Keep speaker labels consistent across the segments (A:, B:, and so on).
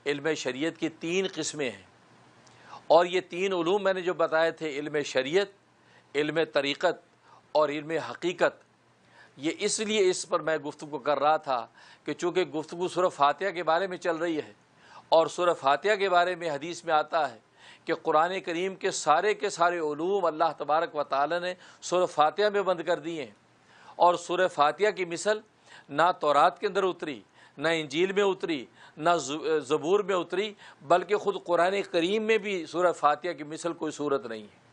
A: علم شریعت کی 3 قسمیں ہیں، اور یہ 3 علوم میں نے جو بتائے تھے، علم شریعت، علم طریقت اور علم حقیقت، یہ اس لیے اس پر میں گفتگو کر رہا تھا کہ چونکہ گفتگو سورہ فاتحہ کے بارے میں چل رہی ہے، اور سورہ فاتحہ کے بارے میں حدیث میں آتا ہے کہ قرآن کریم کے سارے علوم اللہ تبارک و تعالی نے سورہ فاتحہ میں بند کر دیے ہیں، اور سورہ فاتحہ کی مثل نہ تورات کے اندر اتری، نہ انجیل میں اتری، نہ زبور میں اتری، بلکہ خود قرآن کریم میں بھی سورہ فاتحہ کی مثل کوئی صورت نہیں ہے۔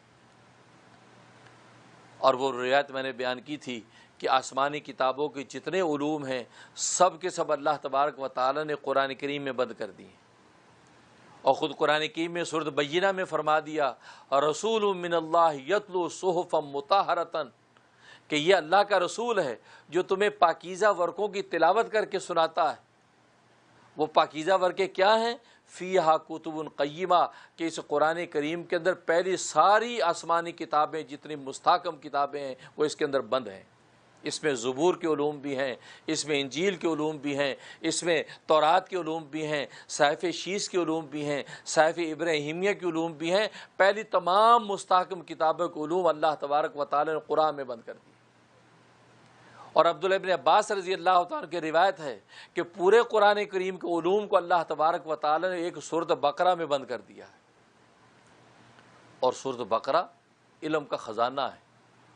A: اور وہ روایت میں نے بیان کی تھی کہ آسمانی کتابوں کے جتنے علوم ہیں سب کے سب اللہ تبارک و تعالی نے قرآن کریم میں بند کر دیے، اور خود قرآن کریم میں سورۃ بینہ میں فرما دیا رسول من اللہ یتلو صحفا مطہرۃ، کہ یہ اللہ کا رسول ہے جو تمہیں پاکیزہ ورقوں کی تلاوت کر کے سناتا ہے۔ وہ پاکیزہ ورقے کیا ہیں؟ فیہا کتب قیمہ، کہ اس قرآن کریم کے اندر پہلی ساری آسمانی کتابیں جتنی مستحکم کتابیں ہیں وہ اس کے اندر بند ہیں۔ اس میں زبور کے علوم بھی ہیں، اس میں انجیل کے علوم بھی ہیں، اس میں تورات کے علوم بھی ہیں، صحیفہ شیس کے علوم بھی ہیں، صحیفہ ابراہیمیہ کے علوم بھی ہیں۔ پہلی تمام مستحکم کتابوں کے علوم اللہ تبارک و تعالی نے قرآن میں بند کر دی۔ اور عبداللہ ابن عباس رضی اللہ تعالیٰ کی روایت ہے کہ پورے قرآن کریم کے علوم کو اللہ تبارک و تعالی نے ایک سورۃ بقرہ میں بند کر دیا ہے، اور سورۃ بقرہ علم کا خزانہ ہے۔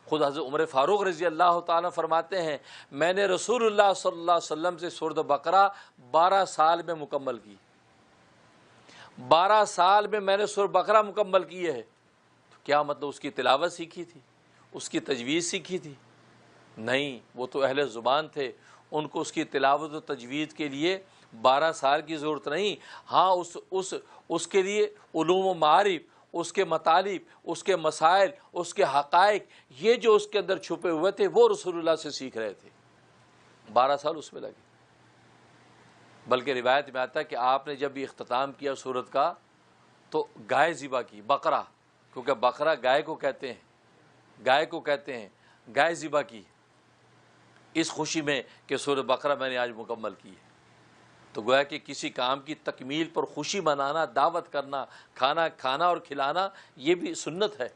A: خود حضرت عمر فاروق رضی اللہ تعالیٰ فرماتے ہیں میں نے رسول اللہ صلی اللہ علیہ وسلم سے سورۃ بقرہ 12 سال میں مکمل کی، 12 سال میں نے سورۃ بقرہ مکمل کی ہے۔ تو کیا مطلب اس کی تلاوت سیکھی تھی، اس کی تجوید سیکھی تھی؟ نہیں، وہ تو اہل زبان تھے، ان کو اس کی تلاوت و تجوید کے لیے 12 سال کی ضرورت نہیں۔ ہاں اس کے لیے علوم و معارف، اس کے مطالب، اس کے مسائل، اس کے حقائق، یہ جو اس کے اندر چھپے ہوئے تھے وہ رسول اللہ سے سیکھ رہے تھے۔ 12 سال اس میں لگے۔ بلکہ روایت میں آتا ہے کہ آپ نے جب یہ اختتام کیا سورت کا تو گائے ذبح کی، بقرہ، کیونکہ بقرہ گائے کو کہتے ہیں، گائے ذبح کی اس خوشی میں کہ سورۃ بقرہ میں نے آج مکمل کی ہے۔ تو گویا کہ کسی کام کی تکمیل پر خوشی منانا، دعوت کرنا، کھانا کھانا اور کھلانا، یہ بھی سنت ہے،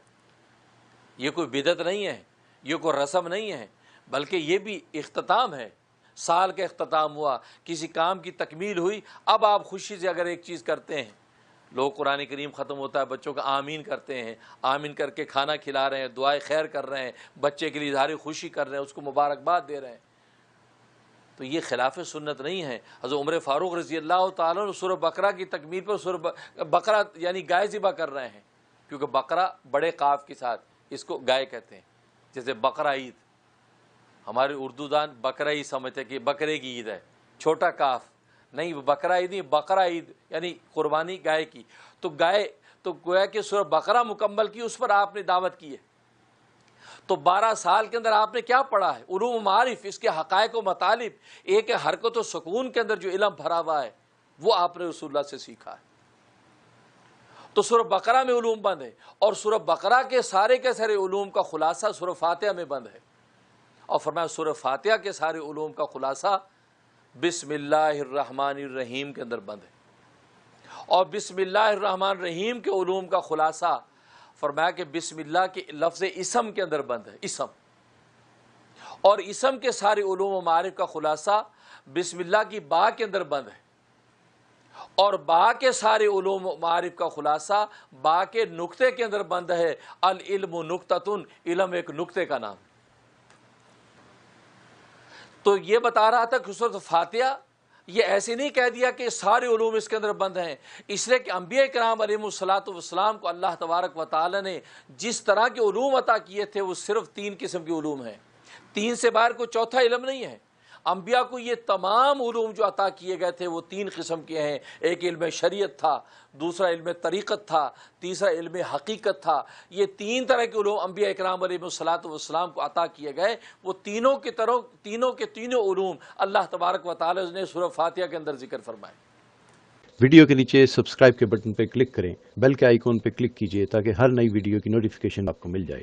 A: یہ کوئی بدعت نہیں ہے، یہ کوئی رسم نہیں ہے، بلکہ یہ بھی اختتام ہے۔ سال کا اختتام ہوا، کسی کام کی تکمیل ہوئی، اب آپ خوشی سے اگر ایک چیز کرتے ہیں، لوگ قرآن کریم ختم ہوتا ہے بچوں کا آمین کرتے ہیں، آمین کر کے کھانا کھلا رہے ہیں، دعائے خیر کر رہے ہیں، بچے کے لیے اظہار خوشی کر رہے ہیں، اس کو مبارکباد دے رہے ہیں، تو یہ خلاف سنت نہیں ہے۔ حضرت عمر فاروق رضی اللہ تعالیٰ نے سورۃ بقرہ کی تکمیل پر سورۃ بقرہ یعنی گائے ذبح کر رہے ہیں، کیونکہ بقرہ بڑے قاف کے ساتھ اس کو گائے کہتے ہیں۔ جیسے بقرہ عید، ہمارے اردو دان بقرہ عید سمجھتے ہیں کہ بکرے کی عید ہے، چھوٹا کاف نہیں، بقرہ عید نہیں، بقرہ عید یعنی قربانی گائے کی۔ تو گائے تو گویا کہ سورۃ بقرہ مکمل کی، اس پر آپ نے دعوت کی ہے۔ تو 12 سال کے اندر آپ نے کیا پڑھا ہے؟ علوم و معارف، اس کے حقائق و مطالب، ایک حرکت و سکون کے اندر جو علم بھرا ہوا ہے وہ آپ نے رسول اللہ سے سیکھا ہے۔ تو سورۃ بقرہ میں علوم بند ہے، اور سورۃ بقرہ کے سارے علوم کا خلاصہ سورۃ فاتحہ میں بند ہے، اور فرمایا سورۃ فاتحہ کے سارے علوم کا خلاصہ بسم اللہ الرحمن الرحیم کے اندر بند ہے، اور بسم اللہ الرحمن الرحیم کے علوم کا خلاصہ فرمایا کہ بسم اللہ کے لفظ اسم کے اندر بند ہے، اسم، اور اسم کے سارے علوم و معارف کا خلاصہ بسم اللہ کی با کے اندر بند ہے، اور با کے سارے علوم و معارف کا خلاصہ با کے نقطے کے اندر بند ہے۔ العلم نقطۃ، علم ایک نقطے کا نام ہے۔ تو یہ بتا رہا تھا کہ سورۃ فاتحہ یہ ایسے نہیں کہہ دیا کہ سارے علوم اس کے اندر بند ہیں، اس لیے کہ انبیاء کرام علیہم الصلاۃ والسلام کو اللہ تبارک و تعالی نے جس طرح کے علوم عطا کیے تھے وہ صرف 3 قسم کے علوم ہیں، 3 سے باہر کوئی چوتھا علم نہیں ہے۔ انبیاء کو یہ تمام علوم جو عطا کیے گئے تھے وہ 3 قسم کے ہیں، ایک علم شریعت تھا، دوسرا علم طریقت تھا، تیسرا علم حقیقت تھا۔ یہ 3 طرح کے علوم انبیاء اکرام علیہ الصلاۃ والسلام کو عطا کیے گئے، وہ تینوں کے تینوں علوم اللہ تبارک و تعالی نے سورۃ فاتحہ کے اندر ذکر فرمائے۔
B: ویڈیو کے نیچے سبسکرائب کے بٹن پہ کلک کریں، بیل کے آئیکن پہ کلک کیجئے تاکہ ہر نئی ویڈیو کی نوٹیفیکیشن آپ کو مل جائے۔